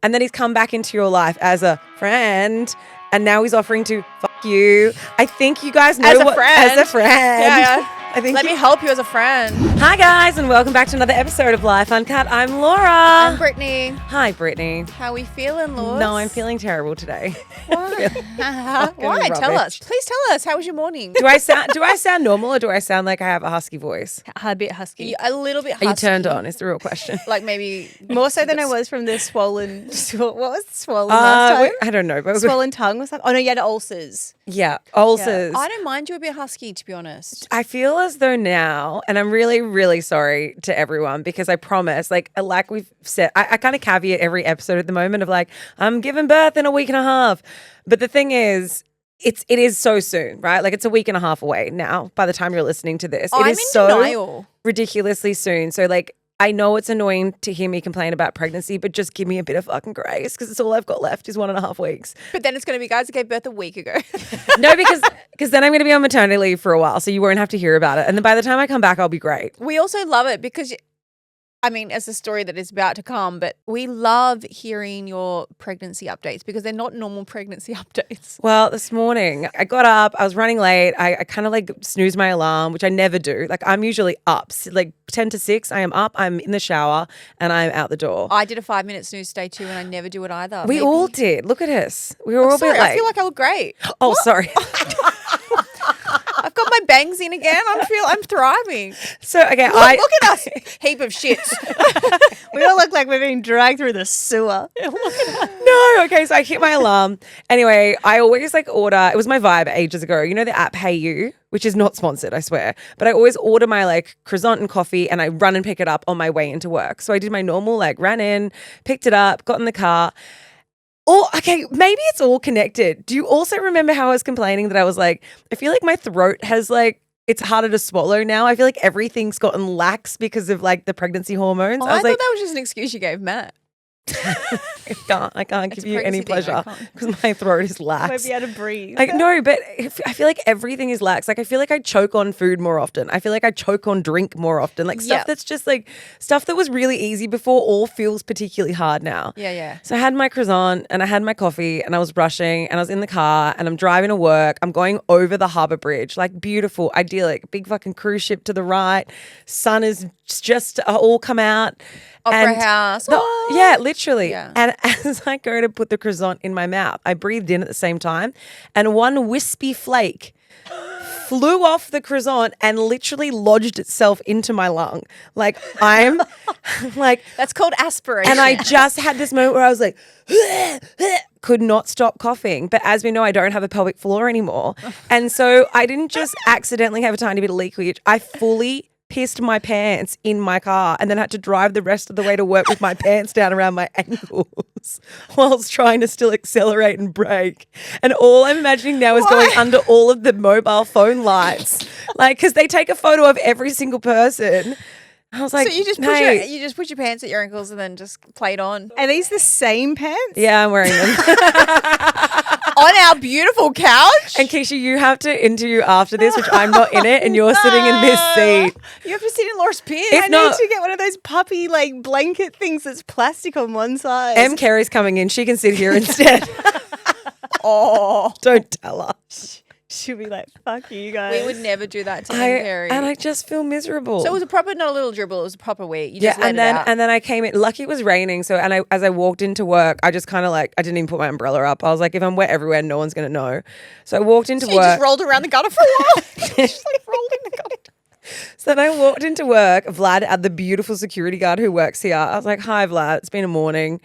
And then he's come back into your life as a friend. And now he's offering to fuck you. I think you guys know As a friend. Yeah. Let me help you as a friend. Hi guys, and welcome back to another episode of Life Uncut. I'm Laura. I'm Brittany. Hi, Brittany. How we feeling, Laura? No, I'm feeling terrible today. Why? Why? Tell us. Please tell us. How was your morning? Do I sound normal, or do I sound like I have a husky voice? A bit husky. A little bit husky. Are you turned on? Is the real question. Like maybe More so than I was from the swollen. What was swollen last time? I don't know. But Swollen tongue was that? Oh no, you had ulcers. yeah, ulcers. I don't mind you a bit husky, to be honest. I feel as though now, and I'm really, really sorry to everyone because I promise, like we've said, I kind of caveat every episode at the moment of like, I'm giving birth in a week and a half. But the thing is, it is so soon, right? Like it's a week and a half away now by the time you're listening to this. I'm it is in so denial. Ridiculously soon. So like, I know it's annoying to hear me complain about pregnancy, but just give me a bit of fucking grace because it's all I've got left is 1.5 weeks. But then it's going to be guys that gave birth a week ago. No, because then I'm going to be on maternity leave for a while, so you won't have to hear about it. And then by the time I come back, I'll be great. We also love it because, I mean, as a story that is about to come, but we love hearing your pregnancy updates because they're not normal pregnancy updates. Well, this morning I got up, I was running late. I kind of like snoozed my alarm, which I never do. Like I'm usually up, like 10 to 6, I am up, I'm in the shower and I'm out the door. I did a 5-minute snooze day too and I never do it either. We all did. Look at us. We were all a bit late. I feel like I look great. Oh, sorry. I've got my bangs in again. I'm thriving. So, okay. Look at us. Heap of shits. We all look like we're being dragged through the sewer. No, okay, so I hit my alarm. Anyway, I always like order, it was my vibe ages ago. You know the app Hey You, which is not sponsored, I swear. But I always order my like croissant and coffee and I run and pick it up on my way into work. So I did my normal, like ran in, picked it up, got in the car. Oh, okay, maybe it's all connected. Do you also remember how I was complaining that I was like, I feel like my throat has like, it's harder to swallow now. I feel like everything's gotten lax because of like the pregnancy hormones. Oh, I was thought like, that was just an excuse you gave Matt. I can't give you any pregnancy thing, pleasure because my throat is lax. Might be able to breathe. Like, no, but I feel like everything is lax. Like I feel like I choke on food more often. I feel like I choke on drink more often. Like stuff that's just like stuff that was really easy before all feels particularly hard now. Yeah. So I had my croissant and I had my coffee and I was brushing and I was in the car and I'm driving to work. I'm going over the harbour bridge, like beautiful, idyllic, big fucking cruise ship to the right. Sun is just all come out. Opera house. Yeah, literally. Yeah. And as I go to put the croissant in my mouth, I breathed in at the same time and one wispy flake flew off the croissant and literally lodged itself into my lung. Like I'm like. That's called aspiration. And I just had this moment where I was like, could not stop coughing. But as we know, I don't have a pelvic floor anymore. And so I didn't just accidentally have a tiny bit of leakage. I fully pissed my pants in my car and then had to drive the rest of the way to work with my pants down around my ankles whilst trying to still accelerate and brake. And all I'm imagining now is going under all of the mobile phone lights. Like, because they take a photo of every single person. I was like, so you just put your pants at your ankles and then just play it on. Are these the same pants? Yeah, I'm wearing them. On our beautiful couch. And Keeshia, you have to interview after this, which I'm not in it, and you're sitting in this seat. You have to sit in Laura's pin. If I not- need to get one of those puppy like blanket things that's plastic on one side. M. Carey's coming in. She can sit here instead. Oh, Don't tell her. She'll be like, fuck you guys. we would never do that to Carrie. And I just feel miserable. So it was a proper, not a little dribble, it was a proper wee. You just let and it then out. and then I came in. Lucky it was raining, so as I walked into work, I just kind of like I didn't even put my umbrella up. I was like, if I'm wet everywhere, no one's gonna know. So I walked into So you work. just rolled around the gutter for a while. Just like rolled in the gutter. So then I walked into work. Vlad, the beautiful security guard who works here. I was like, "Hi, Vlad. It's been a morning."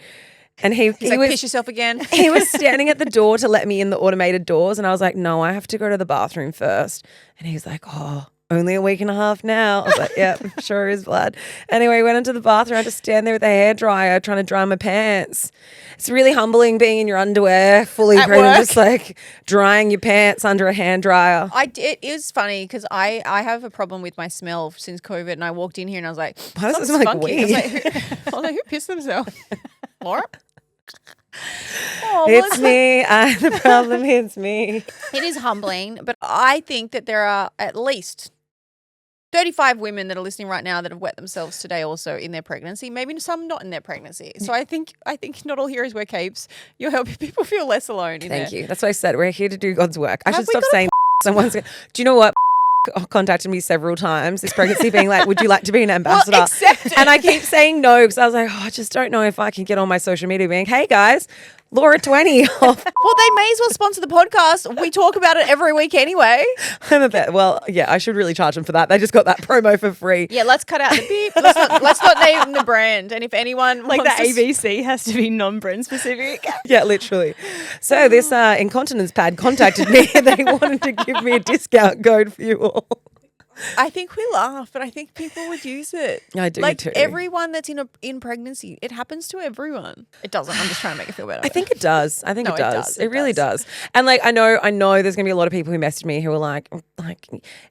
And He's like, was piss yourself again. he was standing at the door to let me in the automated doors, and I was like, "No, I have to go to the bathroom first." And he's like, "Oh, only a week and a half now." I was like, "Yeah, sure is, Vlad." Anyway, went into the bathroom. I had to stand there with a hairdryer trying to dry my pants. It's really humbling being in your underwear, fully At pregnant, work. just like drying your pants under a hand dryer. It is funny because I have a problem with my smell since COVID, and I walked in here and I was like, Why does it "Something's smell like funky." weed? I was like, who pissed themselves? Laura? It's me. The problem is me. It is humbling, but I think that there are at least 35 women that are listening right now that have wet themselves today also in their pregnancy, maybe some not in their pregnancy. So I think not all heroes wear capes. You're helping people feel less alone in Thank there. you. That's what I said. We're here to do God's work. I Have should we stop got a saying someone's. Do you know what? Contacted me several times this pregnancy being like, would you like to be an ambassador? accept it. And I keep saying no because I was like, I just don't know if I can get on my social media being, hey guys, Laura 20 off. Well, they may as well sponsor the podcast. We talk about it every week anyway. I'm a bit, well, yeah, I should really charge them for that. They just got that promo for free. Yeah, let's cut out the beep. Let's not name the brand. And if anyone Like the wants to ABC has to be non-brand specific. Yeah, literally. So this incontinence pad contacted me and they wanted to give me a discount code for you all. I think we laugh, but I think people would use it. I do like too. everyone that's in pregnancy, it happens to everyone. It doesn't. I'm just trying to make it feel better. I think it does. I think No, it it does. does. It It really does. does. And like I know there's gonna be a lot of people who messaged me who are like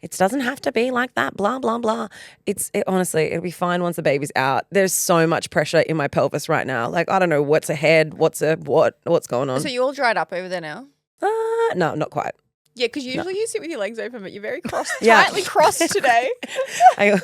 it doesn't have to be like that. Blah blah blah. Honestly, it'll be fine once the baby's out. There's so much pressure in my pelvis right now. Like I don't know what's ahead, what's going on. So you all dried up over there now? No, not quite. Yeah, because usually you sit with your legs open, but you're very Yeah. tightly crossed today. I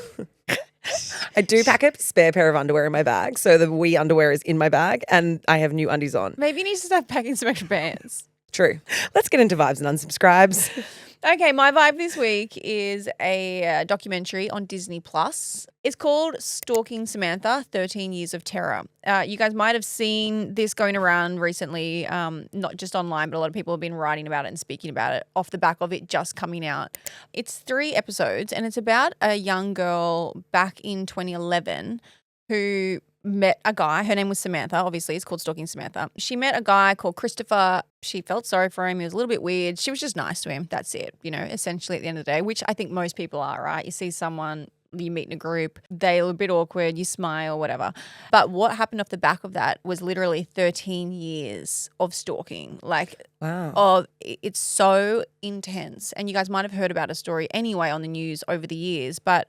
do pack a spare pair of underwear in my bag, so the wee underwear is in my bag, and I have new undies on. Maybe you need to start packing some extra pants. True. Let's get into vibes and unsubscribes. Okay, my vibe this week is a documentary on Disney Plus. It's called Stalking Samantha, 13 Years of Terror. You guys might have seen this going around recently, not just online, but a lot of people have been writing about it and speaking about it off the back of it just coming out. It's 3 episodes, and it's about a young girl back in 2011 who met a guy. Her name was Samantha. Obviously, it's called Stalking Samantha. She met a guy called Christopher. She felt sorry for him. He was a little bit weird. She was just nice to him. That's it, essentially at the end of the day, which I think most people are, right? You see someone, you meet in a group, they're a bit awkward, you smile, whatever. But what happened off the back of that was literally 13 years of stalking. Wow. It's so intense. And you guys might have heard about a story anyway on the news over the years, but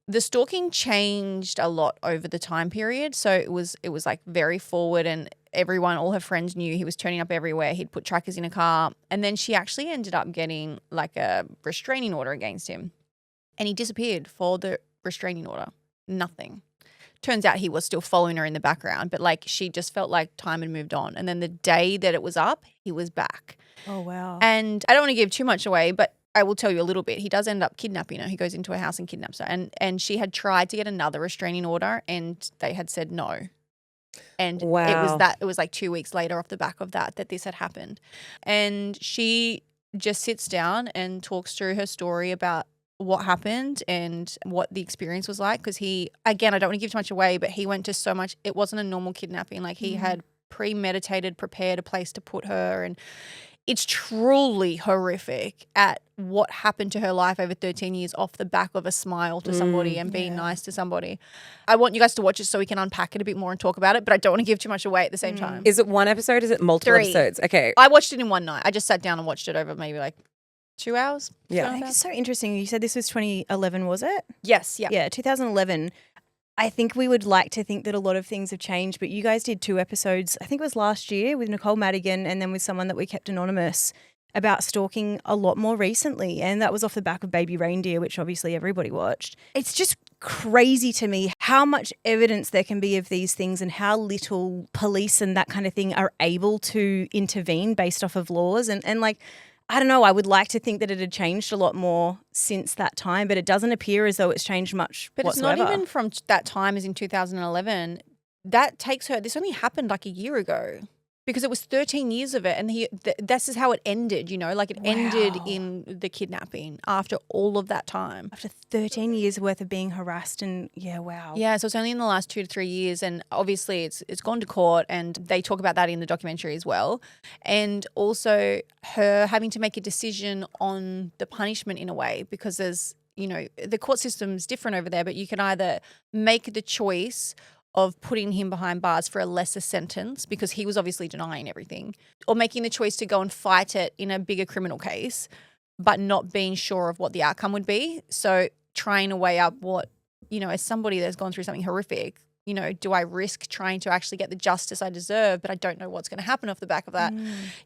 the stalking changed a lot over the time period. So it was like very forward, and all her friends knew he was turning up everywhere. He'd put trackers in a car. And then she actually ended up getting like a restraining order against him. And he disappeared for the restraining order. Nothing. Turns out he was still following her in the background, but like she just felt like time had moved on. And then the day that it was up, he was back. Oh, wow. And I don't want to give too much away, but I will tell you a little bit. He does end up kidnapping her. He goes into her house and kidnaps her. And she had tried to get another restraining order, and they had said no. And Wow. it was like 2 weeks later off the back of that this had happened. And she just sits down and talks through her story about what happened and what the experience was like. Because I don't want to give too much away, but he went to so much. It wasn't a normal kidnapping. Like he had premeditated, prepared a place to put her, and it's truly horrific at what happened to her life over 13 years off the back of a smile to somebody and being nice to somebody. I want you guys to watch it so we can unpack it a bit more and talk about it, but I don't want to give too much away at the same time. Is it one episode? Is it multiple 3. episodes? Okay. I watched it in one night. I just sat down and watched it over maybe like 2 hours. Yeah. I think it's so interesting. You said this was 2011, was it? Yes. Yeah. Yeah, 2011. I think we would like to think that a lot of things have changed, but you guys did 2 episodes, I think it was last year with Nicole Madigan and then with someone that we kept anonymous about stalking a lot more recently. And that was off the back of Baby Reindeer, which obviously everybody watched. It's just crazy to me how much evidence there can be of these things and how little police and that kind of thing are able to intervene based off of laws. And like, I don't know, I would like to think that it had changed a lot more since that time, but it doesn't appear as though it's changed much But whatsoever. it's not even from that time as in 2011. That takes her, this only happened like a year ago because it was 13 years of it. And this is how it ended, like it ended in the kidnapping after all of that time. After 13 years worth of being harassed and wow. Yeah, so it's only in the last 2 to 3 years, and obviously it's gone to court, and they talk about that in the documentary as well. And also her having to make a decision on the punishment in a way, because there's, the court system's different over there, but you can either make the choice of putting him behind bars for a lesser sentence because he was obviously denying everything, or making the choice to go and fight it in a bigger criminal case, but not being sure of what the outcome would be. So trying to weigh up what, as somebody that's gone through something horrific, do I risk trying to actually get the justice I deserve, but I don't know what's going to happen off the back of that.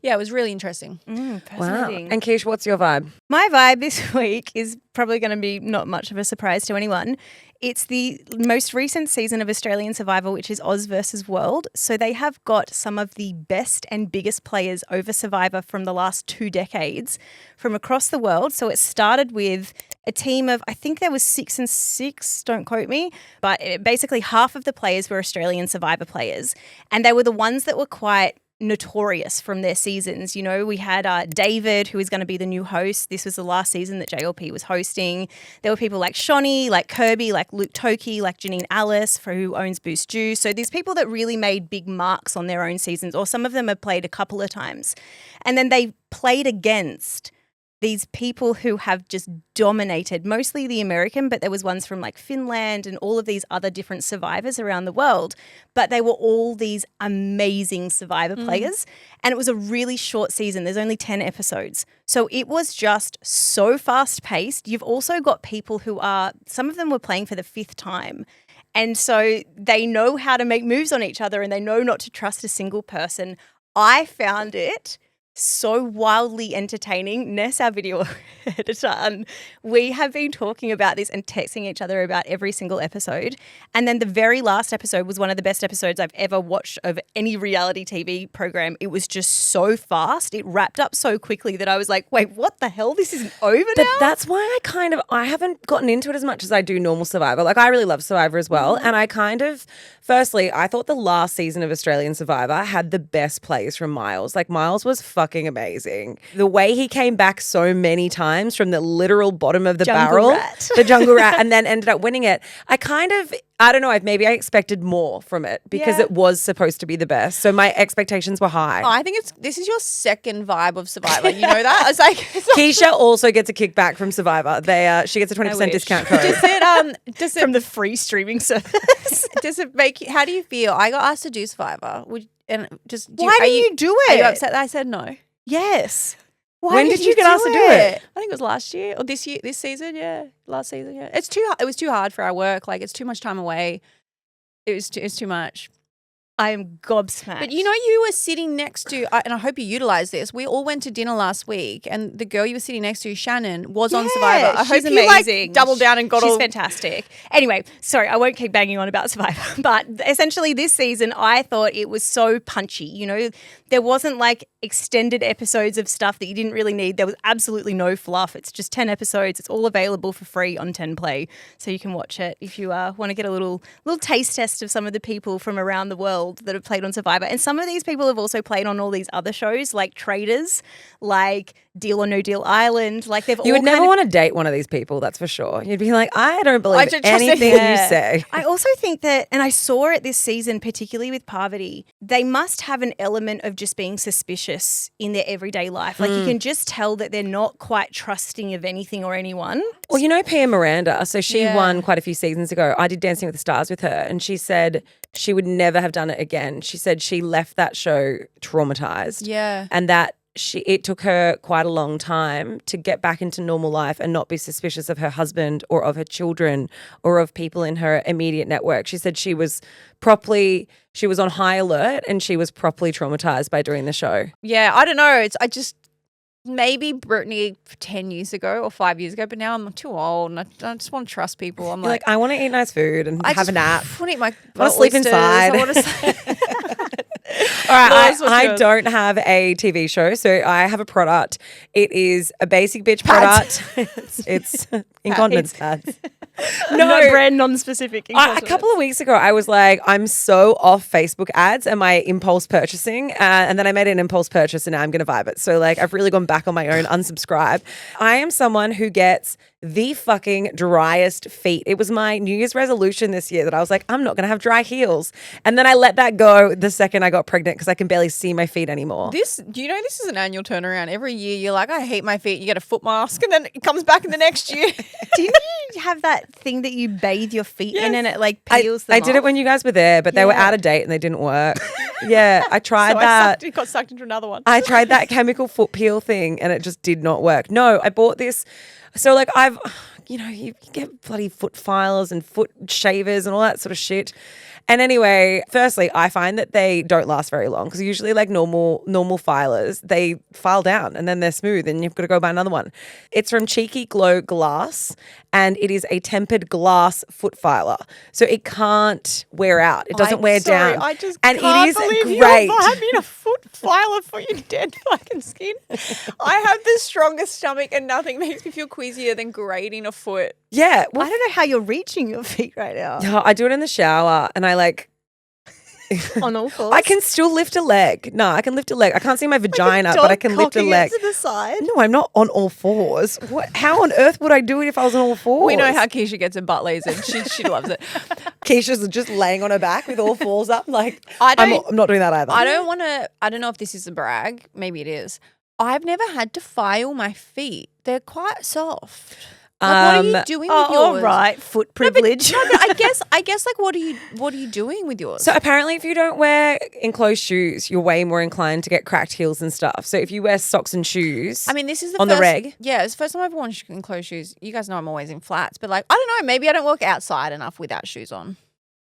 Yeah, it was really interesting. Wow. Fascinating. And Keish, what's your vibe? My vibe this week is probably going to be not much of a surprise to anyone. It's the most recent season of Australian Survivor, which is Oz versus World. So they have got some of the best and biggest players over Survivor from the last 2 decades from across the world. So it started with a team of, I think there was 6 and 6, don't quote me, but basically half of the players were Australian Survivor players. And they were the ones that were quite notorious from their seasons. You know, we had David, who is going to be the new host. This was the last season that JLP was hosting. There were people like Shawnee, like Kirby, like Luke Toki, like Janine Alice, who owns Boost Juice. So these people that really made big marks on their own seasons, or some of them have played a couple of times. And then they played against these people who have just dominated, mostly the American, but there was ones from like Finland and all of these other different survivors around the world. But they were all these amazing survivor players. And it was a really short season. There's only 10 episodes. So it was just so fast paced. You've also got people who are, some of them were playing for the 5th time. And so they know how to make moves on each other and they know not to trust a single person. I found it so wildly entertaining. Ness, our video editor, and we have been talking about this and texting each other about every single episode. And then the very last episode was one of the best episodes I've ever watched of any reality TV program. It was just so fast. It wrapped up so quickly that I was like, wait, what the hell? This isn't over now? But that's why I haven't gotten into it as much as I do normal Survivor. Like, I really love Survivor as well. And I firstly, I thought the last season of Australian Survivor had the best plays from Miles. Like, Miles was fucking amazing. The way he came back so many times from the literal bottom of the barrel, the jungle rat, and then ended up winning it. I don't know, maybe I expected more from it because it was supposed to be the best. So my expectations were high. I think this is your second vibe of Survivor. You know that? It's like Keeshia also gets a kickback from Survivor. She gets a 20% discount code. Does it From the free streaming service. does it make you, how do you feel? I got asked to do Survivor. Why didn't you do it? Are you upset that I said no? Yes. When did you get asked to do it? I think it was last year or this season. Yeah, last season. Yeah, it was too hard for our work. Like, it's too much time away. It's too much. I am gobsmacked. But you know, you were sitting next to, and I hope you utilise this. We all went to dinner last week, and the girl you were sitting next to, Shannon, was on Survivor. I hope you like doubled down and got She's all. fantastic. Anyway, sorry, I won't keep banging on about Survivor, but essentially this season, I thought it was so punchy. You know, there wasn't like extended episodes of stuff that you didn't really need. There was absolutely no fluff. It's just 10 episodes. It's all available for free on 10 Play, so you can watch it if you want to get a little taste test of some of the people from around the world that have played on Survivor. And some of these people have also played on all these other shows like Traders, like Deal or No Deal Island. Like you would never want to date one of these people, that's for sure. You'd be like, I don't believe anything you say. I also think that, and I saw it this season, particularly with Parvati, they must have an element of just being suspicious in their everyday life. Like you can just tell that they're not quite trusting of anything or anyone. Well, you know Pia Miranda, so she won quite a few seasons ago. I did Dancing with the Stars with her, and she said she would never have done it again. She said she left that show traumatized. Yeah. And that it took her quite a long time to get back into normal life and not be suspicious of her husband or of her children or of people in her immediate network. She said she was on high alert and she was properly traumatized by doing the show. Yeah, I don't know. Maybe Brittany 10 years ago or 5 years ago, but now I'm too old and I just want to trust people. I'm like, I want to eat nice food and have a nap. I want to eat my I want to sleep inside. All right, I don't have a TV show, so I have a product. It is a basic bitch product. It's incontinence pads. No brand, non-specific. A couple of weeks ago, I was like, I'm so off Facebook ads and my impulse purchasing. And then I made an impulse purchase and now I'm going to vibe it. So like, I've really gone back on my own, unsubscribe. I am someone who gets the fucking driest feet. It was my New Year's resolution this year that I was like, I'm not going to have dry heels. And then I let that go the second I got pregnant because I can barely see my feet anymore. This is an annual turnaround. Every year you're like, I hate my feet. You get a foot mask and then it comes back in the next year. Didn't you have that thing that you bathe your feet in and it like peels them I did it when you guys were there, but they were out of date and they didn't work. Yeah, I tried that. It got sucked into another one. I tried that chemical foot peel thing and it just did not work. No, I bought this. So like you get bloody foot filers and foot shavers and all that sort of shit. And anyway, firstly, I find that they don't last very long because usually like normal filers, they file down and then they're smooth and you've got to go buy another one. It's from CheekyGlo Glass and it is a tempered glass foot filer. So it can't wear out. It doesn't wear down. I just and can't it is believe great. you're having a foot filer for your dead fucking skin. I have the strongest stomach and nothing makes me feel queasier than grating a foot. Yeah. Well, I don't know how you're reaching your feet right now. yeah, I do it in the shower and I like On all fours. I can still lift a leg. No, I can lift a leg. I can't see my vagina, but I can lift a cocking it leg. to the side. No, I'm not on all fours. What? How on earth would I do it if I was on all fours? We know how Keeshia gets her butt lasered. She loves it. Keisha's just laying on her back with all fours up. Like, I I'm don't- not doing that either. I don't know if this is a brag. Maybe it is. I've never had to file my feet. They're quite soft. Like, what are you doing with Oh, yours? all right. Foot privilege. No, but I guess like what are you doing with yours? So apparently if you don't wear enclosed shoes, you're way more inclined to get cracked heels and stuff. So if you wear socks and shoes, I mean, this is the on first, the reg. Yeah, it's the first time I've worn enclosed shoes. You guys know I'm always in flats, but like I don't know, maybe I don't walk outside enough without shoes on.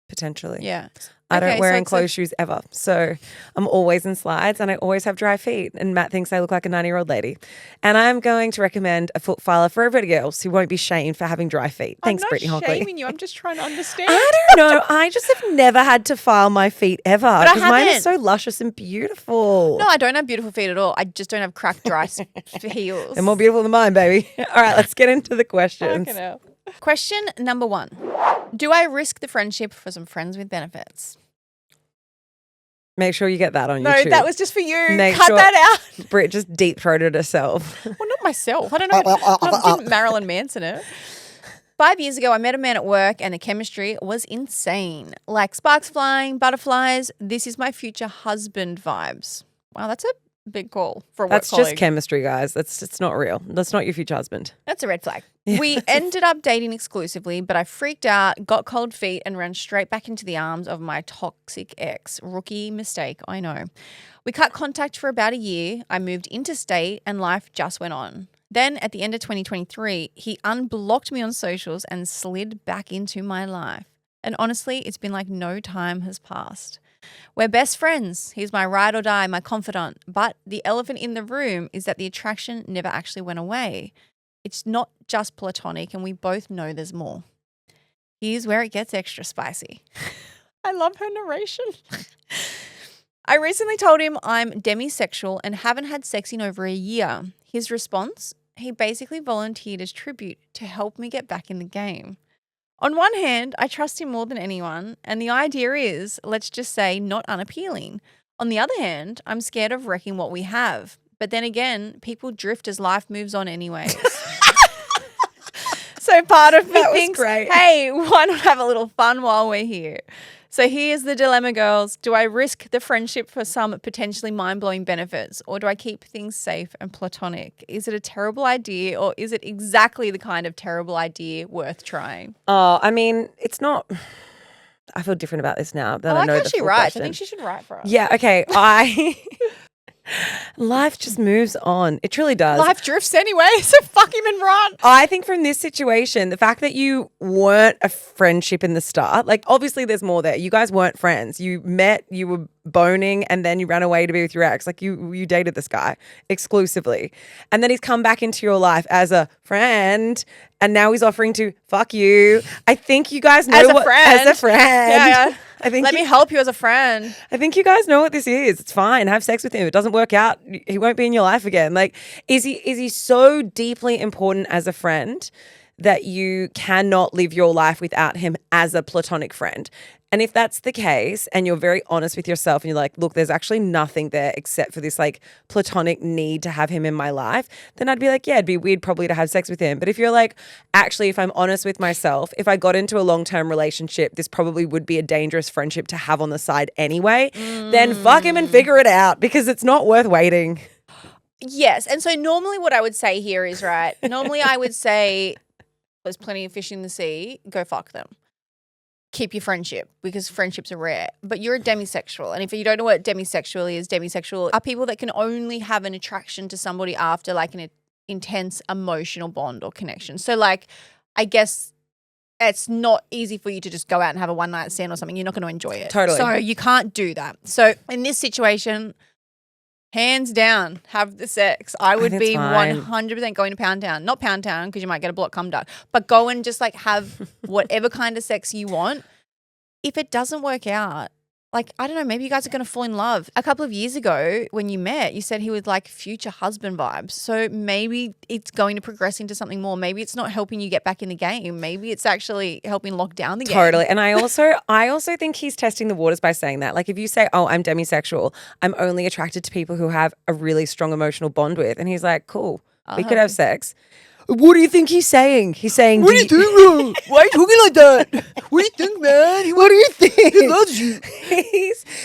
potentially. Yeah. I don't Okay, wear so it's enclosed shoes ever. So I'm always in slides and I always have dry feet. And Matt thinks I look like a 90-year-old lady. And I'm going to recommend a foot filer for everybody else who won't be shamed for having dry feet. Thanks, I'm Brittany not Hockley. shaming you. I'm just trying to understand. I don't know. I just have never had to file my feet ever. I Because mine haven't. is so luscious and beautiful. No, I don't have beautiful feet at all. I just don't have cracked dry heels. And more beautiful than mine, baby. All right, let's get into the questions. Fucking hell. Question number 1. Do I risk the friendship for some friends with benefits? Make sure you get that on No, YouTube. that was just for you. Make Cut sure- that out. Britt just deep-throated herself. Well, not myself. I don't know. Didn't Marilyn Manson it? 5 years ago, I met a man at work and the chemistry was insane. Like sparks flying, butterflies. This is my future husband vibes. Wow, that's a big call for a work That's colleague. just chemistry, guys. It's not real. That's not your future husband. That's a red flag. We ended up dating exclusively, but I freaked out, got cold feet, and ran straight back into the arms of my toxic ex. Rookie mistake, I know. We cut contact for about a year. I moved interstate, and life just went on. Then, at the end of 2023, he unblocked me on socials and slid back into my life. And honestly, it's been like no time has passed. We're best friends. He's my ride or die, my confidant. But the elephant in the room is that the attraction never actually went away. It's not just platonic, and we both know there's more. Here's where it gets extra spicy. I love her narration. I recently told him I'm demisexual and haven't had sex in over a year. His response? He basically volunteered as tribute to help me get back in the game. On one hand, I trust him more than anyone, and the idea is, let's just say, not unappealing. On the other hand, I'm scared of wrecking what we have. But then again, people drift as life moves on anyways. So part of me That was thinks, great. hey, why not have a little fun while we're here? So here's the dilemma, girls. Do I risk the friendship for some potentially mind-blowing benefits, or do I keep things safe and platonic? Is it a terrible idea, or is it exactly the kind of terrible idea worth trying? Oh, I mean, it's not. I feel different about this now that I I know like how the she full writes. question. I think she should write for us. Yeah, okay. Life just moves on. It truly does. Life drifts anyway, so fuck him and run. I think from this situation, the fact that you weren't a friendship in the start, like obviously there's more there. You guys weren't friends. You met, you were boning, and then you ran away to be with your ex. Like you dated this guy exclusively. And then he's come back into your life as a friend, and now he's offering to fuck you. I think you guys know As a what friend. as a friend. Yeah. I think Let me help you as a friend. I think you guys know what this is. It's fine. Have sex with him. It doesn't work out, he won't be in your life again. Like, is he so deeply important as a friend that you cannot live your life without him as a platonic friend? And if that's the case, and you're very honest with yourself and you're like, look, there's actually nothing there except for this like platonic need to have him in my life, then I'd be like, yeah, it'd be weird probably to have sex with him. But if you're like, actually, if I'm honest with myself, if I got into a long-term relationship, this probably would be a dangerous friendship to have on the side anyway, then fuck him and figure it out, because it's not worth waiting. Yes. And so normally what I would say here is, right, normally I would say there's plenty of fish in the sea, go fuck them. Keep your friendship, because friendships are rare. But you're a demisexual. And if you don't know what demisexual is, demisexual are people that can only have an attraction to somebody after like an intense emotional bond or connection. So like I guess it's not easy for you to just go out and have a one night stand or something. You're not going to enjoy it. Totally. So you can't do that. So in this situation, hands down, have the sex. I would think it's be fine. 100% going to Pound Town. Not Pound Town because you might get a block cum duct, but go and just like have whatever kind of sex you want. If it doesn't work out, like, I don't know, maybe you guys are going to fall in love. A couple of years ago when you met, you said he was like future husband vibes. So maybe it's going to progress into something more. Maybe it's not helping you get back in the game. Maybe it's actually helping lock down the game. Totally. And I also think he's testing the waters by saying that. Like if you say, oh, I'm demisexual, I'm only attracted to people who have a really strong emotional bond with. And he's like, cool, we could have sex. What do you think he's saying? He's saying, What do you think, bro? Why are you talking like that? What do you think, man? What do you think? He loves you.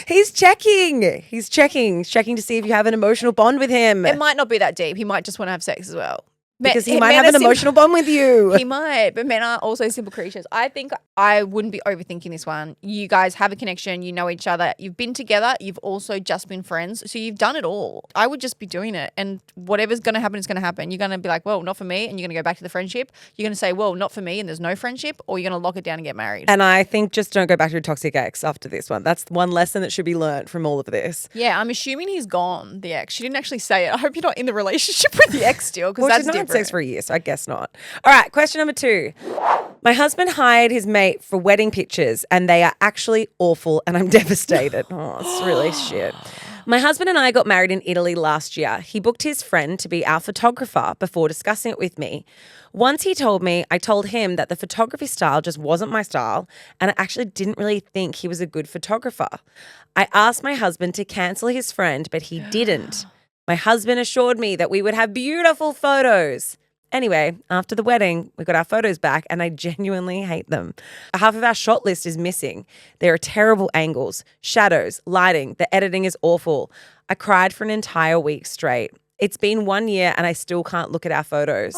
He's checking. He's checking to see if you have an emotional bond with him. It might not be that deep. He might just want to have sex as well. Because he might have an emotional bond with you. He might, but men are also simple creatures. I think I wouldn't be overthinking this one. You guys have a connection. You know each other. You've been together. You've also just been friends. So you've done it all. I would just be doing it. And whatever's going to happen is going to happen. You're going to be like, well, not for me. And you're going to go back to the friendship. You're going to say, well, not for me. And there's no friendship. Or you're going to lock it down and get married. And I think just don't go back to your toxic ex after this one. That's one lesson that should be learnt from all of this. Yeah, I'm assuming he's gone, the ex. She didn't actually say it. I hope you're not in the relationship with the ex still, because Well, that's she's not different. had sex for a year, so I guess not. All right, question number 2. My husband hired his mate for wedding pictures and they are actually awful and I'm devastated. Oh, it's really shit. My husband and I got married in Italy last year. He booked his friend to be our photographer before discussing it with me. Once he told me, I told him that the photography style just wasn't my style and I actually didn't really think he was a good photographer. I asked my husband to cancel his friend, but he didn't. My husband assured me that we would have beautiful photos. Anyway, after the wedding, we got our photos back and I genuinely hate them. Half of our shot list is missing. There are terrible angles, shadows, lighting. The editing is awful. I cried for an entire week straight. It's been 1 year and I still can't look at our photos.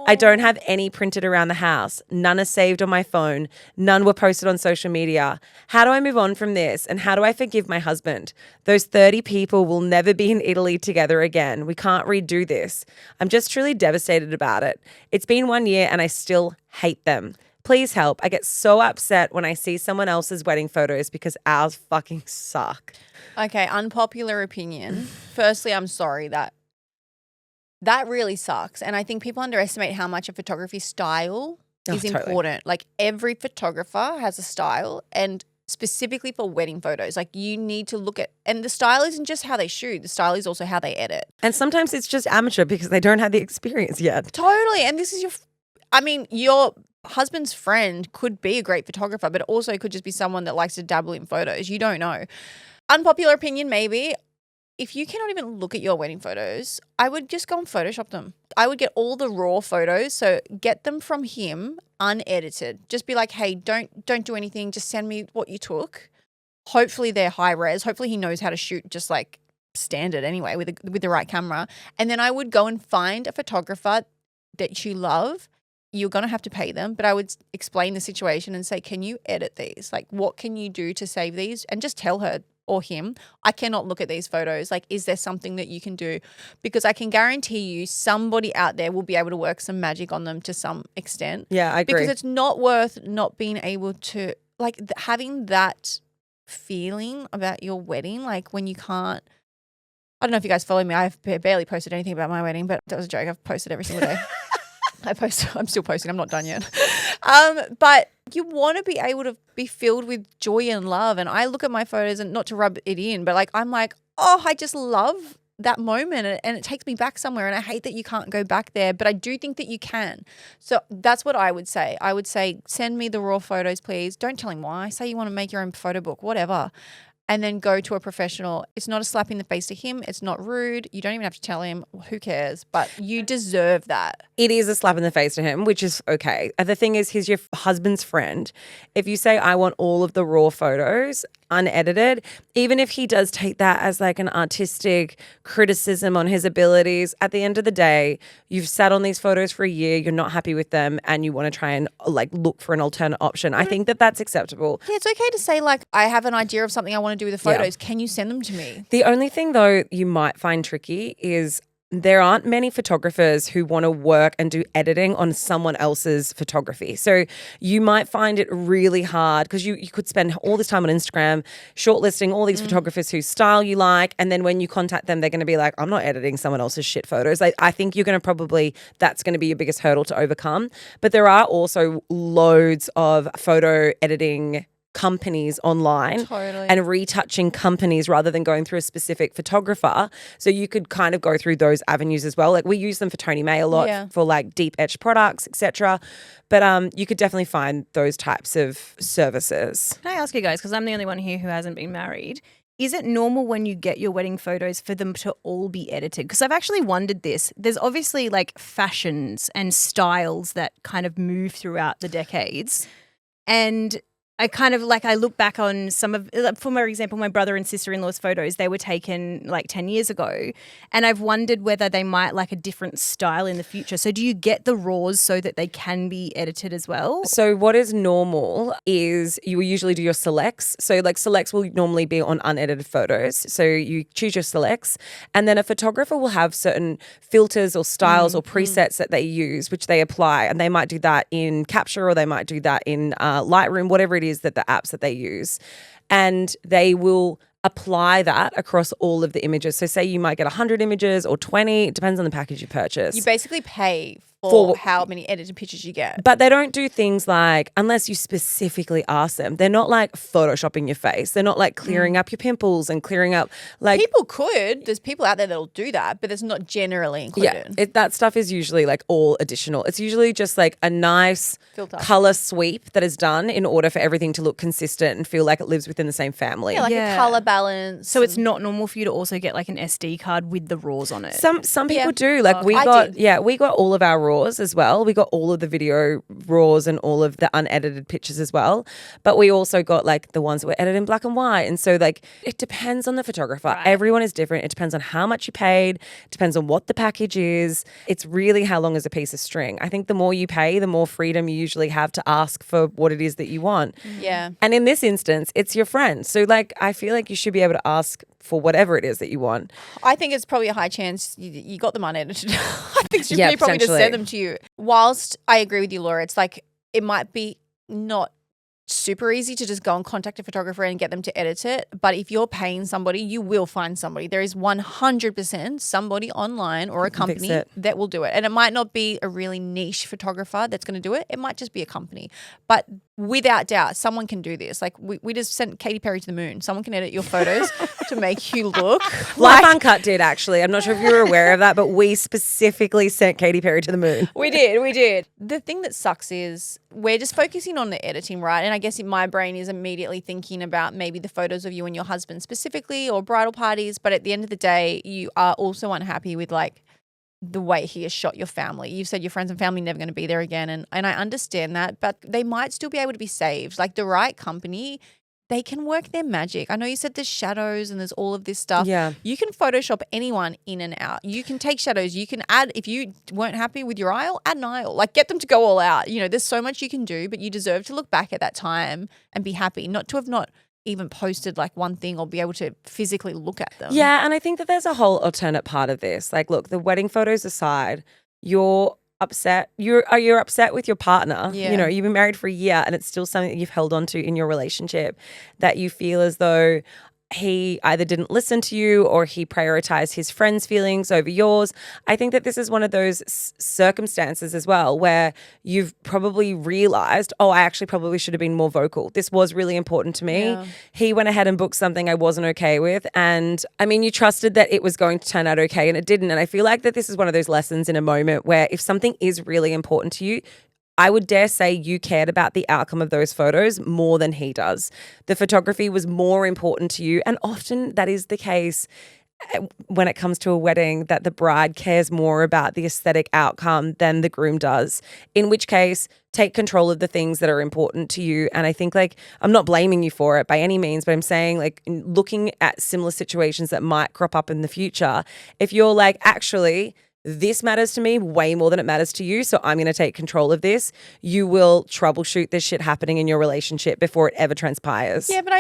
I don't have any printed around the house. None are saved on my phone. None were posted on social media. How do I move on from this? And how do I forgive my husband? Those 30 people will never be in Italy together again. We can't redo this. I'm just truly devastated about it. It's been 1 year and I still hate them. Please help. I get so upset when I see someone else's wedding photos because ours fucking suck. Okay, unpopular opinion. Firstly, I'm sorry that really sucks. And I think people underestimate how much a photography style is totally. important. Like every photographer has a style, and specifically for wedding photos, like you need to look at, and the style isn't just how they shoot, the style is also how they edit. And sometimes it's just amateur because they don't have the experience yet. Totally. And this is your husband's friend could be a great photographer, but also could just be someone that likes to dabble in photos. You don't know. Unpopular opinion, maybe. If you cannot even look at your wedding photos, I would just go and Photoshop them. I would get all the raw photos, so get them from him unedited. Just be like, hey, don't do anything. Just send me what you took. Hopefully they're high res. Hopefully he knows how to shoot just like standard anyway with the right camera. And then I would go and find a photographer that you love. You're going to have to pay them, but I would explain the situation and say, can you edit these? Like, what can you do to save these? And just tell her or him, I cannot look at these photos. Like, is there something that you can do? Because I can guarantee you somebody out there will be able to work some magic on them to some extent. Yeah, I agree. Because it's not worth not being able to, like, having that feeling about your wedding, like when you can't, I don't know if you guys follow me. I've barely posted anything about my wedding, but that was a joke. I've posted every single day. I'm still posting. I'm not done yet. But you want to be able to be filled with joy and love. And I look at my photos, and not to rub it in, but like I'm like, oh, I just love that moment, and it takes me back somewhere. And I hate that you can't go back there, but I do think that you can. So that's what I would say. I would say, send me the raw photos, please. Don't tell him why. Say you want to make your own photo book, whatever. And then go to a professional. It's not a slap in the face to him. It's not rude. You don't even have to tell him. Who cares? But you deserve that. It is a slap in the face to him, which is okay. And the thing is, he's your husband's friend. If you say, I want all of the raw photos unedited, even if he does take that as like an artistic criticism on his abilities, at the end of the day, you've sat on these photos for a year, you're not happy with them, and you want to try and like look for an alternate option. I think that that's acceptable. Yeah, it's okay to say like, I have an idea of something I want to do with the photos. Can you send them to me? The only thing though you might find tricky is there aren't many photographers who want to work and do editing on someone else's photography. So you might find it really hard because you could spend all this time on Instagram shortlisting all these photographers whose style you like. And then when you contact them, they're going to be like, I'm not editing someone else's shit photos. I think you're going to that's going to be your biggest hurdle to overcome. But there are also loads of photo editing companies online and retouching companies rather than going through a specific photographer. So you could kind of go through those avenues as well. Like we use them for Tony May a lot for like deep etched products, etc. But you could definitely find those types of services. Can I ask you guys, because I'm the only one here who hasn't been married, is it normal when you get your wedding photos for them to all be edited? Because I've actually wondered this. There's obviously like fashions and styles that kind of move throughout the decades. And I kind of like, I look back on some of, for example, my brother and sister-in-law's photos, they were taken like 10 years ago. And I've wondered whether they might like a different style in the future. So do you get the raws so that they can be edited as well? So what is normal is you will usually do your selects. So like selects will normally be on unedited photos. So you choose your selects and then a photographer will have certain filters or styles or presets that they use, which they apply. And they might do that in Capture or they might do that in Lightroom, whatever it is that the apps that they use, and they will apply that across all of the images. So say you might get 100 images or 20, it depends on the package you purchase. You basically pay for how many edited pictures you get. But they don't do things like, unless you specifically ask them, they're not like photoshopping your face. They're not like clearing up your pimples and clearing up like. People could. There's people out there that'll do that, but it's not generally included. Yeah, that stuff is usually like all additional. It's usually just like a nice filter color sweep that is done in order for everything to look consistent and feel like it lives within the same family. Yeah, like a color balance. So it's not normal for you to also get like an SD card with the raws on it. Some people do. Like we got all of our raws as well. We got all of the video raws and all of the unedited pictures as well. But we also got like the ones that were edited in black and white. And so like it depends on the photographer. Right. Everyone is different. It depends on how much you paid. It depends on what the package is. It's really how long is a piece of string. I think the more you pay, the more freedom you usually have to ask for what it is that you want. Yeah. And in this instance, it's your friend. So like I feel like you should be able to ask for whatever it is that you want. I think it's probably a high chance you got them unedited. I think she's probably just send them to you. Whilst I agree with you, Laura, it's like it might be not super easy to just go and contact a photographer and get them to edit it. But if you're paying somebody, you will find somebody. There is 100% somebody online or a company that will do it. And it might not be a really niche photographer that's going to do it. It might just be a company. But without doubt, someone can do this. Like we just sent Katy Perry to the moon. Someone can edit your photos to make you look like Uncut did, actually. I'm not sure if you were aware of that, but we specifically sent Katy Perry to the moon. We did. The thing that sucks is we're just focusing on the editing, right? And I guess my brain is immediately thinking about maybe the photos of you and your husband specifically or bridal parties. But at the end of the day, you are also unhappy with like the way he has shot your family. You've said your friends and family never going to be there again. And I understand that, but they might still be able to be saved. Like the right company, they can work their magic. I know you said there's shadows and there's all of this stuff. Yeah. You can Photoshop anyone in and out. You can take shadows. You can add, if you weren't happy with your aisle, add an aisle. Like get them to go all out. You know, there's so much you can do, but you deserve to look back at that time and be happy, not to have not even posted like one thing or be able to physically look at them. Yeah, and I think that there's a whole alternate part of this. Like, look, the wedding photos aside, you're upset. You're upset with your partner. Yeah. You know, you've been married for a year and it's still something that you've held on to in your relationship that you feel as though he either didn't listen to you or he prioritized his friends' feelings over yours. I think that this is one of those circumstances as well where you've probably realized, oh, I actually probably should have been more vocal. This was really important to me. Yeah. He went ahead and booked something I wasn't okay with. And I mean, you trusted that it was going to turn out okay and it didn't. And I feel like that this is one of those lessons in a moment where if something is really important to you, I would dare say you cared about the outcome of those photos more than he does. The photography was more important to you. And often that is the case when it comes to a wedding, that the bride cares more about the aesthetic outcome than the groom does, in which case take control of the things that are important to you. And I think like, I'm not blaming you for it by any means, but I'm saying like looking at similar situations that might crop up in the future, if you're like, actually, this matters to me way more than it matters to you, so I'm going to take control of this, you will troubleshoot this shit happening in your relationship before it ever transpires. Yeah, but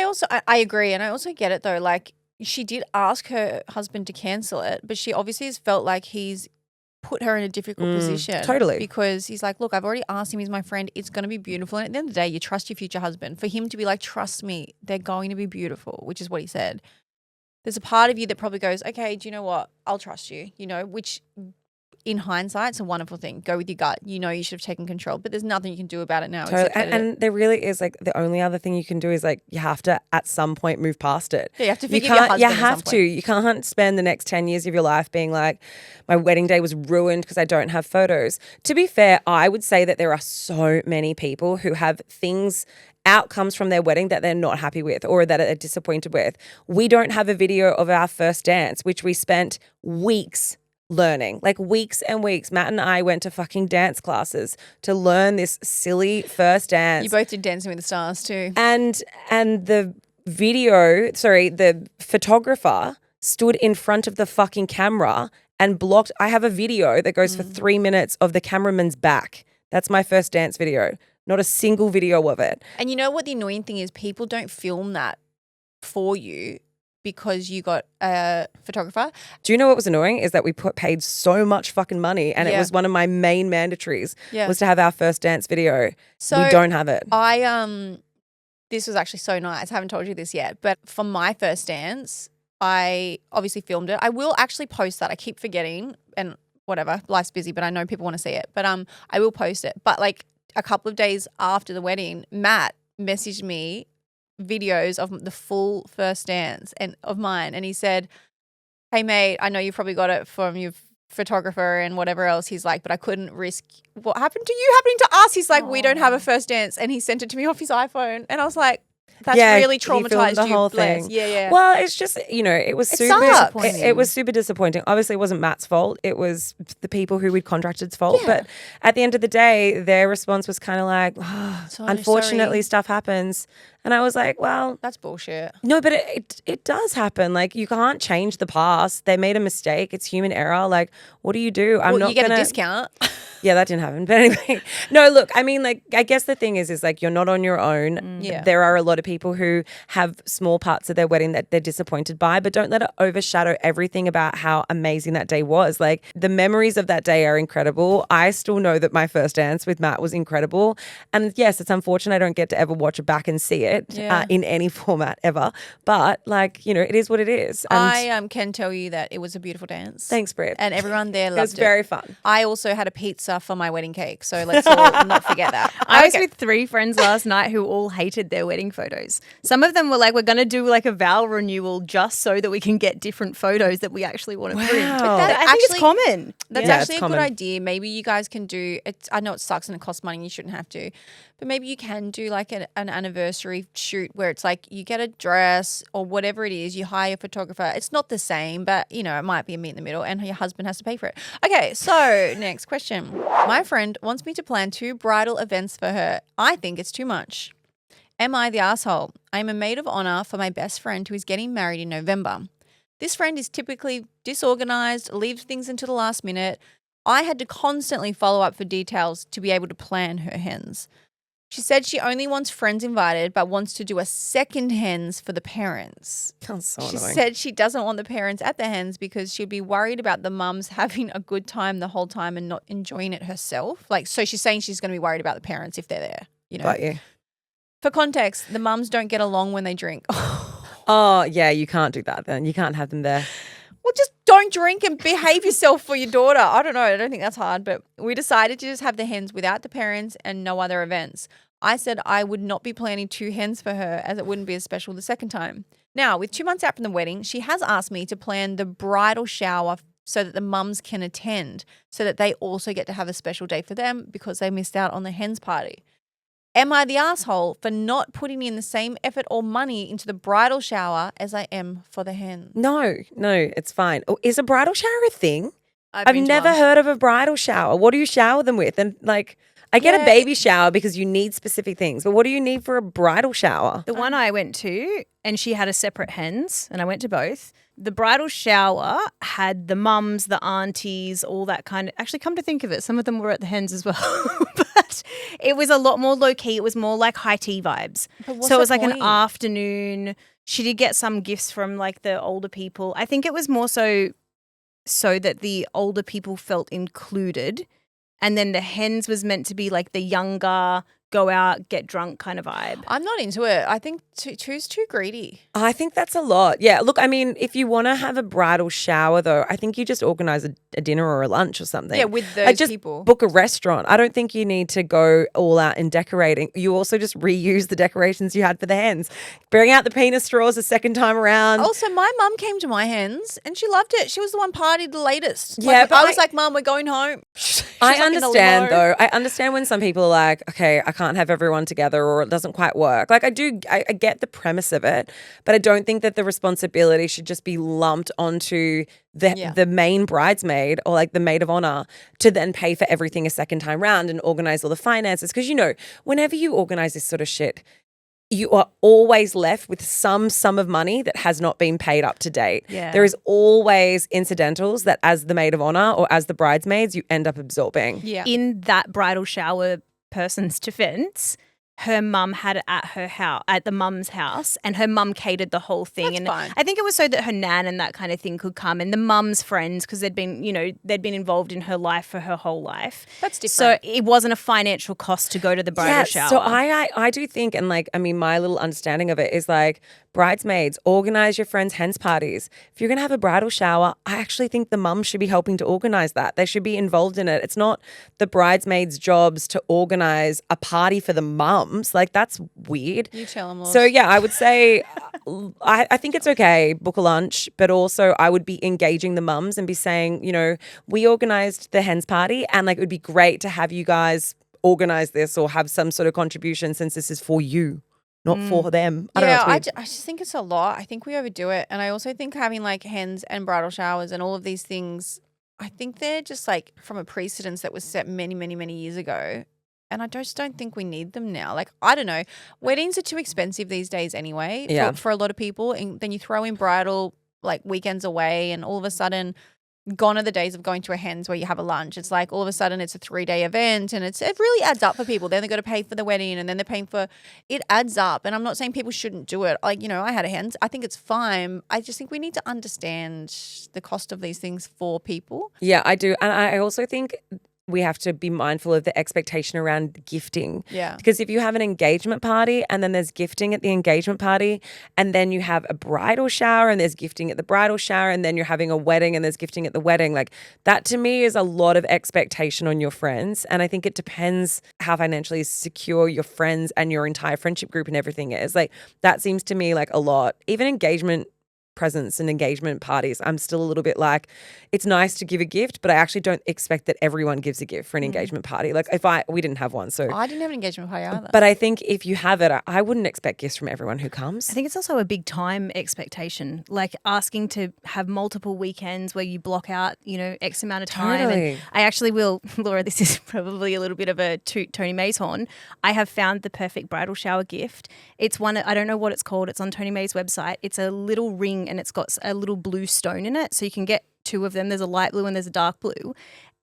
I agree. And I also get it though. Like, she did ask her husband to cancel it, but she obviously has felt like he's put her in a difficult position. Totally. Because he's like, look, I've already asked him, he's my friend. It's going to be beautiful. And at the end of the day, you trust your future husband. For him to be like, trust me, they're going to be beautiful, which is what he said. There's a part of you that probably goes, okay, do you know what? I'll trust you, which in hindsight, it's a wonderful thing. Go with your gut. You should have taken control, but there's nothing you can do about it now. Totally. except edit it. And there really is like the only other thing you can do is like you have to at some point move past it. Yeah, you have to forgive your husband You at some have to. point. You can't spend the next 10 years of your life being like, my wedding day was ruined because I don't have photos. To be fair, I would say that there are so many people who have outcomes from their wedding that they're not happy with or that are disappointed with. We don't have a video of our first dance, which we spent weeks learning, like weeks and weeks. Matt and I went to fucking dance classes to learn this silly first dance. You both did Dancing with the Stars too. And the the photographer stood in front of the fucking camera and blocked. I have a video that goes for 3 minutes of the cameraman's back. That's my first dance video. Not a single video of it. And you know what the annoying thing is? People don't film that for you because you got a photographer. Do you know what was annoying is that we paid so much fucking money and it was one of my main mandatories was to have our first dance video. So we don't have it. This was actually so nice. I haven't told you this yet, but for my first dance, I obviously filmed it. I will actually post that. I keep forgetting and whatever, life's busy, but I know people want to see it. But I will post it. But like a couple of days after the wedding, Matt messaged me videos of the full first dance and of mine, and he said, hey mate, I know you probably got it from your photographer and whatever else. He's like, but I couldn't risk what happened to you happening to us. He's like, we don't have a first dance, and he sent it to me off his iPhone, and I was like, that's really traumatized the you. whole Bless. thing. Yeah. Well, it's just, it was super sucks. it was super disappointing. Obviously, it wasn't Matt's fault. It was the people who we'd contracted's fault. Yeah. But at the end of the day, their response was kind of like, So unfortunately, sorry. stuff happens. And I was like, well, That's bullshit. no, but it does happen. Like, you can't change the past. They made a mistake. It's human error. Like, what do you do? You get a discount. Yeah, that didn't happen. But anyway, no, look, I mean, like, I guess the thing is like, you're not on your own. Yeah. There are a lot of people who have small parts of their wedding that they're disappointed by, but don't let it overshadow everything about how amazing that day was. Like, the memories of that day are incredible. I still know that my first dance with Matt was incredible. And yes, it's unfortunate I don't get to ever watch it back and see it in any format ever. But like, it is what it is. And I can tell you that it was a beautiful dance. thanks, Britt. And everyone there loved it. It was very fun. I also had a pizza for my wedding cake, so let's all not forget that. I was with 3 friends last night who all hated their wedding photos. Some of them were like, we're going to do like a vow renewal just so that we can get different photos that we actually want to print. Wow. But I think it's common. That's Yeah, actually it's a common. good idea. Maybe you guys can do it. I know it sucks and it costs money and you shouldn't have to, but maybe you can do like an anniversary shoot where it's like you get a dress or whatever it is, you hire a photographer. It's not the same, but it might be a meet in the middle and your husband has to pay for it. Okay, so next question. My friend wants me to plan 2 bridal events for her. I think it's too much. Am I the asshole? I'm a maid of honor for my best friend who is getting married in November. This friend is typically disorganized, leaves things until the last minute. I had to constantly follow up for details to be able to plan her hens. She said she only wants friends invited, but wants to do a second hens for the parents. That's so She annoying. said she doesn't want the parents at the hens because she'd be worried about the mums having a good time the whole time and not enjoying it herself. Like, so she's saying she's going to be worried about the parents if they're there. Got you. For context, the mums don't get along when they drink. Oh, yeah, you can't do that then. You can't have them there. Well, just don't drink and behave yourself for your daughter. I don't know. I don't think that's hard. But we decided to just have the hens without the parents and no other events. I said I would not be planning 2 hens for her as it wouldn't be as special the second time. Now, with 2 months out from the wedding, she has asked me to plan the bridal shower so that the mums can attend, so that they also get to have a special day for them because they missed out on the hens party. Am I the asshole for not putting in the same effort or money into the bridal shower as I am for the hen? No, it's fine. Oh, is a bridal shower a thing? I've been to never one. heard of a bridal shower. What do you shower them with? And like, I get a baby shower because you need specific things, but what do you need for a bridal shower? The one I went to, and she had a separate hens, and I went to both. the bridal shower had the mums, the aunties, all that kind of. Actually, come to think of it, some of them were at the hens as well. But it was a lot more low key. It was more like high tea vibes. So it was like an afternoon. She did get some gifts from like the older people. I think it was more so that the older people felt included. And then the hens was meant to be like the younger, go out, get drunk kind of vibe. I'm not into it. I think two's too greedy. I think that's a lot. Yeah. Look, I mean, if you want to have a bridal shower, though, I think you just organise a dinner or a lunch or something. Yeah, with those just people. Book a restaurant. I don't think you need to go all out in decorating. You also just reuse the decorations you had for the hens. Bring out the penis straws a second time around. Also, my mum came to my hens and she loved it. She was the one partied the latest. Yeah, like, but I was like, Mum, we're going home. I understand though. I understand when some people are like, okay, I can't have everyone together or it doesn't quite work. Like I get the premise of it, but I don't think that the responsibility should just be lumped onto the main bridesmaid or like the maid of honor to then pay for everything a second time round and organize all the finances. Because whenever you organize this sort of shit, you are always left with some sum of money that has not been paid up to date. Yeah. There is always incidentals that as the maid of honor or as the bridesmaids, you end up absorbing. Yeah. In that bridal shower person's defense, her mum had it at her house, at the mum's house, and her mum catered the whole thing. That's and fine. I think it was so that her nan and that kind of thing could come, and the mum's friends, because they'd been involved in her life for her whole life. That's different. So it wasn't a financial cost to go to the bridal shower. So I do think, and like, I mean, my little understanding of it is like, bridesmaids, organize your friends' hens parties. If you're going to have a bridal shower, I actually think the mums should be helping to organize that. They should be involved in it. It's not the bridesmaids' jobs to organize a party for the mums. Like, that's weird. You tell them all. So, yeah, I would say I think it's okay, book a lunch, but also I would be engaging the mums and be saying, we organized the hens party and like it would be great to have you guys organize this or have some sort of contribution since this is for you. Not for them. I don't know. I just think it's a lot. I think we overdo it. And I also think having like hens and bridal showers and all of these things, I think they're just like from a precedence that was set many, many, many years ago. And I just don't think we need them now. Like, I don't know. Weddings are too expensive these days anyway for a lot of people. And then you throw in bridal like weekends away and all of a sudden gone are the days of going to a hens where you have a lunch. It's like all of a sudden it's a 3-day event and it really adds up for people. Then they've got to pay for the wedding and then they're paying for – it adds up. And I'm not saying people shouldn't do it. Like, I had a hens. I think it's fine. I just think we need to understand the cost of these things for people. Yeah, I do. And I also think we have to be mindful of the expectation around gifting. Yeah. Because if you have an engagement party and then there's gifting at the engagement party and then you have a bridal shower and there's gifting at the bridal shower and then you're having a wedding and there's gifting at the wedding, like that to me is a lot of expectation on your friends. And I think it depends how financially secure your friends and your entire friendship group and everything is. Like that seems to me like a lot. Even engagement presents and engagement parties, I'm still a little bit like, it's nice to give a gift, but I actually don't expect that everyone gives a gift for an engagement party. Like we didn't have one, so I didn't have an engagement party either. But I think if you have it, I wouldn't expect gifts from everyone who comes. I think it's also a big time expectation, like asking to have multiple weekends where you block out, X amount of time. Totally. And I actually will, Laura, this is probably a little bit of a toot Tony May's horn. I have found the perfect bridal shower gift. It's one, I don't know what it's called. It's on Tony May's website. It's a little ring and it's got a little blue stone in it. So you can get two of them. There's a light blue and there's a dark blue.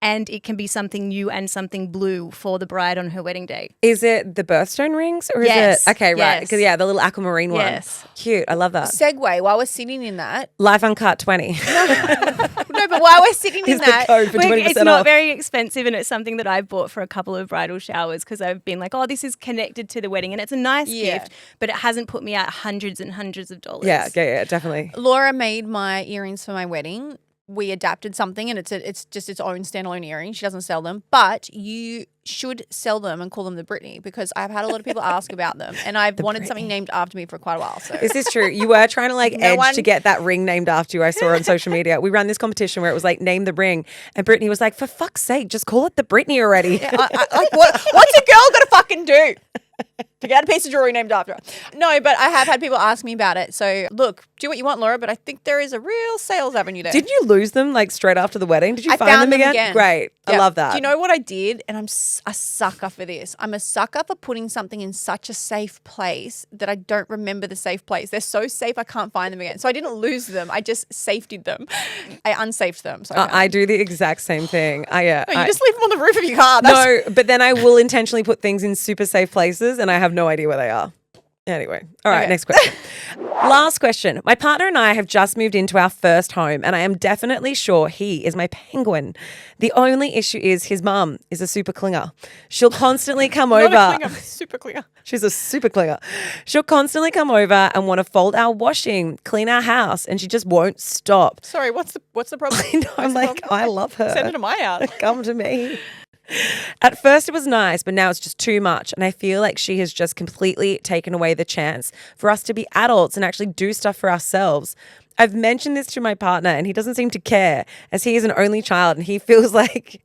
And it can be something new and something blue for the bride on her wedding day. Is it the birthstone rings or Yes. is it? Okay, right. Yes. Because the little aquamarine one. Yes. Cute. I love that. Segue, while we're sitting in that. Life Uncut 20. No, but while we're sitting in Is the that. code for 20% It's not off. very expensive and it's something that I've bought for a couple of bridal showers because I've been like, oh, this is connected to the wedding and it's a nice gift, but it hasn't put me out hundreds and hundreds of dollars. Yeah, definitely. Laura made my earrings for my wedding. We adapted something and it's just its own standalone earring. She doesn't sell them, but you should sell them and call them the Brittany because I've had a lot of people ask about them and I've wanted something named after me for quite a while. So This is true. You were trying to edge to get that ring named after you. I saw on social media. We ran this competition where it was like, name the ring. And Brittany was like, for fuck's sake, just call it the Brittany already. what's a girl got to fucking do? To get a piece of jewelry named after her. No, but I have had people ask me about it. So look, do what you want, Laura, but I think there is a real sales avenue there. Did you lose them like straight after the wedding? Did you I find found them them again? again. Great. I Yeah. love that. Do you know what I did? And I'm a sucker for this. I'm a sucker for putting something in such a safe place that I don't remember the safe place. They're so safe I can't find them again. So I didn't lose them. I just safetied them. I unsafed them. So I do the exact same thing. No, you just leave them on the roof of your car. No, but then I will intentionally put things in super safe places and I have no idea where they are. Anyway, all right, Okay. next question. Last question. My partner and I have just moved into our first home and I am definitely sure he is my penguin. The only issue is his mum is a super clinger. She'll constantly come over. Not a clinger, super clinger. She's a super clinger. She'll constantly come over and want to fold our washing, clean our house, and she just won't stop. Sorry, what's the problem? I know, I'm like, I love her. Send her to my house. Come to me. At first it was nice, but now it's just too much. And I feel like she has just completely taken away the chance for us to be adults and actually do stuff for ourselves. I've mentioned this to my partner and he doesn't seem to care as he is an only child and he feels like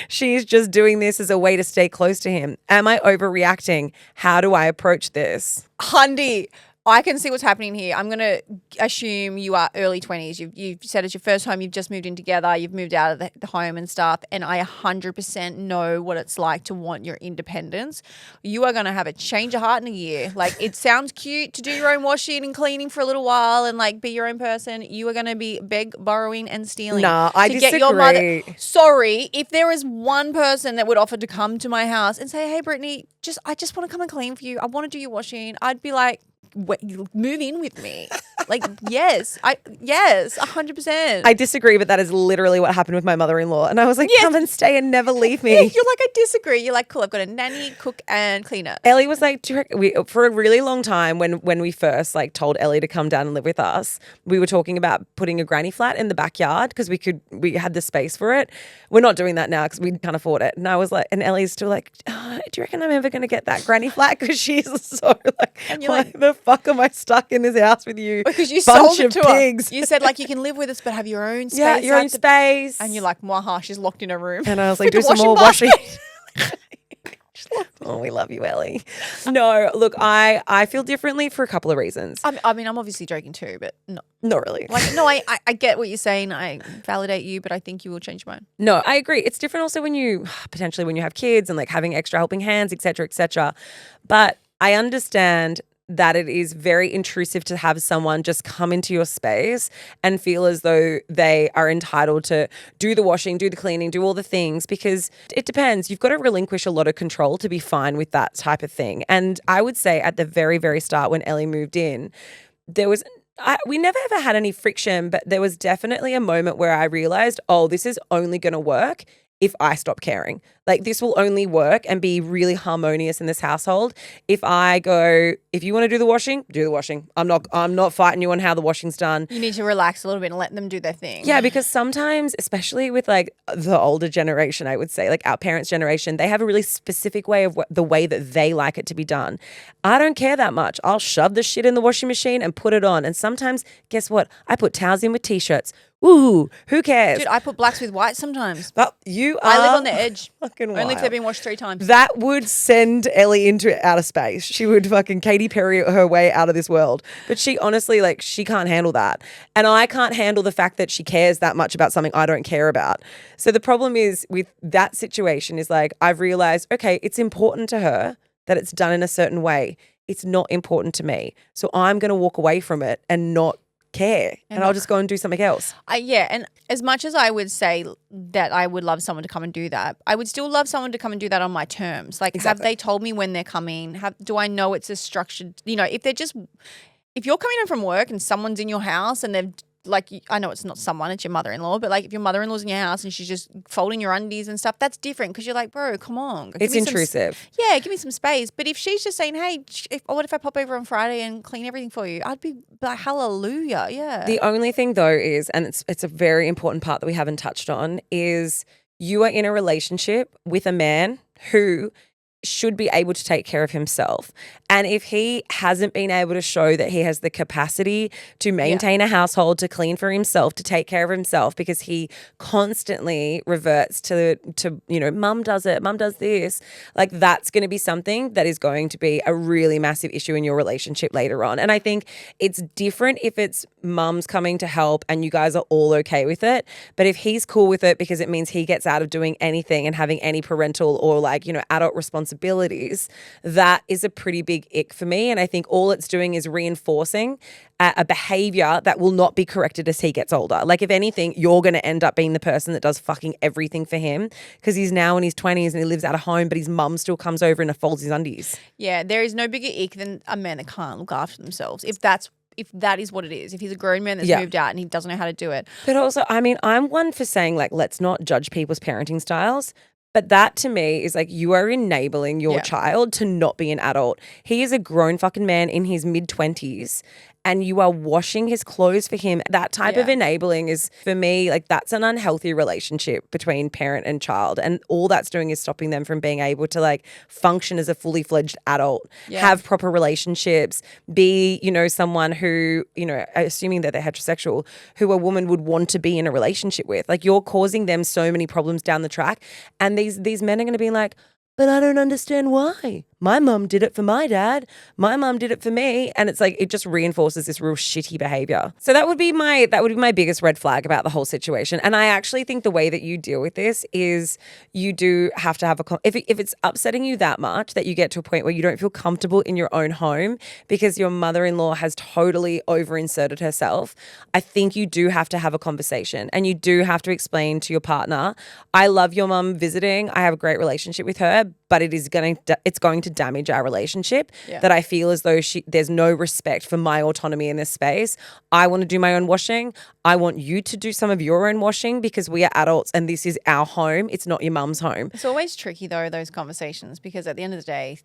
she's just doing this as a way to stay close to him. Am I overreacting? How do I approach this? Hundy, I can see what's happening here. I'm going to assume you are early 20s. You've said it's your first home. You've just moved in together. You've moved out of the home and stuff. And I 100% know what it's like to want your independence. You are going to have a change of heart in a year. Like, it sounds cute to do your own washing and cleaning for a little while and, like, be your own person. You are going to be borrowing and stealing. Nah, I to get your disagree. Sorry, if there was one person that would offer to come to my house and say, hey, Brittany, I just want to come and clean for you. I want to do your washing. I'd be like, move in with me. Like, yes, 100%. I disagree, but that is literally what happened with my mother-in-law. And I was like, Yes. come and stay and never leave me. You're like, I disagree. You're like, cool, I've got a nanny, cook, and cleaner. Ellie was like, for a really long time when we first like told Ellie to come down and live with us, we were talking about putting a granny flat in the backyard because we had the space for it. We're not doing that now because we can't afford it. And I was like, and Ellie's still like, do you reckon I'm ever going to get that granny flat? Because she's so like, And you're why like- the fuck am I stuck in this house with you? Because you bunch sold it of to pigs. her. You said, like, you can live with us, but have your own space. Yeah, your own out the- space. And you're like, mwaha, she's locked in her room. And I was like, With do the some more washing washing. Oh, we love you, Ellie. No, look, I feel differently for a couple of reasons. I mean, I'm obviously joking too, but no. Not really. Like, no, I get what you're saying. I validate you, but I think you will change your mind. No, I agree. It's different also when you potentially when you have kids and like having extra helping hands, et cetera, et cetera. But I understand that it is very intrusive to have someone just come into your space and feel as though they are entitled to do the washing, do the cleaning, do all the things, because it depends. You've got to relinquish a lot of control to be fine with that type of thing. And I would say at the very, very start when Ellie moved in, we never ever had any friction, but there was definitely a moment where I realized, oh, this is only going to work if I stop caring. Like, this will only work and be really harmonious in this household if I go, if you want to do the washing, do the washing. I'm not fighting you on how the washing's done. You need to relax a little bit and let them do their thing. Yeah, because sometimes, especially with like the older generation, I would say, like our parents' generation, they have a really specific way of the way that they like it to be done. I don't care that much. I'll shove the shit in the washing machine and put it on. And sometimes, guess what? I put towels in with t-shirts. Woo, who cares? Dude, I put blacks with whites sometimes. But you are I live on the edge. fucking Only if wild. they've been washed 3 times. That would send Ellie into outer space. She would fucking Katy Perry her way out of this world. But she honestly, like, she can't handle that. And I can't handle the fact that she cares that much about something I don't care about. So the problem is with that situation is like, I've realized, okay, it's important to her that it's done in a certain way. It's not important to me. So I'm going to walk away from it and not care. And I'll just go and do something else. Yeah, and as much as I would say that I would love someone to come and do that, I would still love someone to come and do that on my terms. Like, Exactly. have they told me when they're coming? Do I know it's a structured, if you're coming in from work and someone's in your house and they've, like, I know it's not someone, it's your mother-in-law, but like if your mother-in-law's in your house and she's just folding your undies and stuff, that's different because you're like, bro, come on. Give It's me some intrusive. Yeah, give me some space. But if she's just saying, hey, what if I pop over on Friday and clean everything for you? I'd be like, hallelujah, yeah. The only thing though is, and it's a very important part that we haven't touched on, is you are in a relationship with a man who should be able to take care of himself. And if he hasn't been able to show that he has the capacity to maintain a household, to clean for himself, to take care of himself, because he constantly reverts to mum does it, mum does this, like that's going to be something that is going to be a really massive issue in your relationship later on. And I think it's different if it's mum's coming to help and you guys are all okay with it. But if he's cool with it because it means he gets out of doing anything and having any parental or adult responsibilities, that is a pretty big ick for me. And I think all it's doing is reinforcing a behavior that will not be corrected as he gets older. Like if anything, you're going to end up being the person that does fucking everything for him because he's now in his 20s and he lives out of home, but his mum still comes over and folds his undies. Yeah, there is no bigger ick than a man that can't look after themselves. If that is what it is. If he's a grown man that's moved out and he doesn't know how to do it. But also, I mean, I'm one for saying let's not judge people's parenting styles. But that to me is you are enabling your child to not be an adult. He is a grown fucking man in his mid-20s and you are washing his clothes for him. That type of enabling is, for me, that's an unhealthy relationship between parent and child. And all that's doing is stopping them from being able to function as a fully fledged adult, have proper relationships, be, someone who, assuming that they're heterosexual, who a woman would want to be in a relationship with. You're causing them so many problems down the track. And these men are going to be like, but I don't understand why. My mum did it for my dad. My mum did it for me. And it's it just reinforces this real shitty behavior. So that would be my biggest red flag about the whole situation. And I actually think the way that you deal with this is you do have to have if it's upsetting you that much that you get to a point where you don't feel comfortable in your own home because your mother-in-law has totally over-inserted herself, I think you do have to have a conversation and you do have to explain to your partner, I love your mum visiting. I have a great relationship with her, but it's going to damage our relationship, that I feel as though there's no respect for my autonomy in this space. I want to do my own washing. I want you to do some of your own washing because we are adults and this is our home. It's not your mum's home. It's always tricky though, those conversations, because at the end of the day,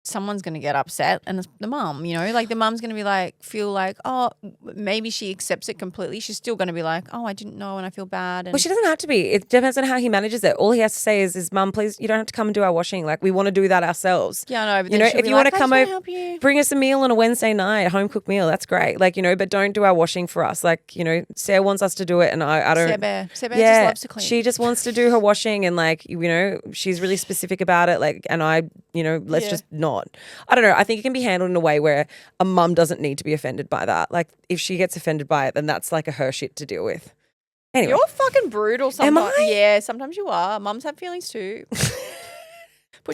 someone's going to get upset and it's the mum, the mum's going to be feel oh, maybe she accepts it completely. She's still going to be oh, I didn't know and I feel bad. And well, she doesn't have to be. It depends on how he manages it. All he has to say is mum, please, you don't have to come and do our washing. We want to do that ourselves. Yeah, I know. But then if you want to come over, bring us a meal on a Wednesday night, a home cooked meal. That's great. But don't do our washing for us. Sarah wants us to do it and I don't. Sarah Bear just loves to clean. She just wants to do her washing and she's really specific about it. And I, let's just not. I don't know. I think it can be handled in a way where a mum doesn't need to be offended by that. If she gets offended by it, then that's a her shit to deal with. Anyway. You're fucking brutal sometimes. Am I? Yeah, sometimes you are. Mums have feelings too.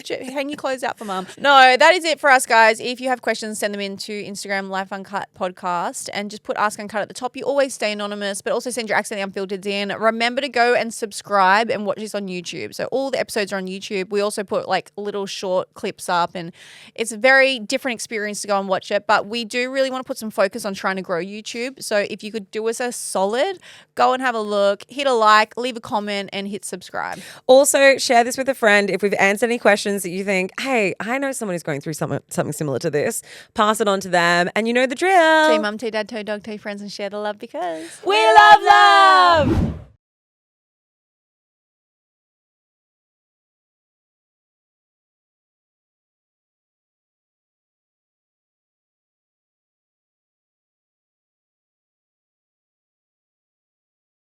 Hang your clothes out for mum. No, that is it for us, guys. If you have questions, send them into Instagram, Life Uncut Podcast, and just put Ask Uncut at the top. You always stay anonymous, but also send your Accidentally Unfiltered in. Remember to go and subscribe and watch this on YouTube. So all the episodes are on YouTube. We also put little short clips up, and it's a very different experience to go and watch it. But we do really want to put some focus on trying to grow YouTube. So if you could do us a solid, go and have a look, hit a like, leave a comment, and hit subscribe. Also, share this with a friend. If we've answered any questions that you think, hey, I know someone who's going through something similar to this, pass it on to them and you know the drill. Tell your mum, tell your dad, tell your dog, tell your friends and share the love because we love love.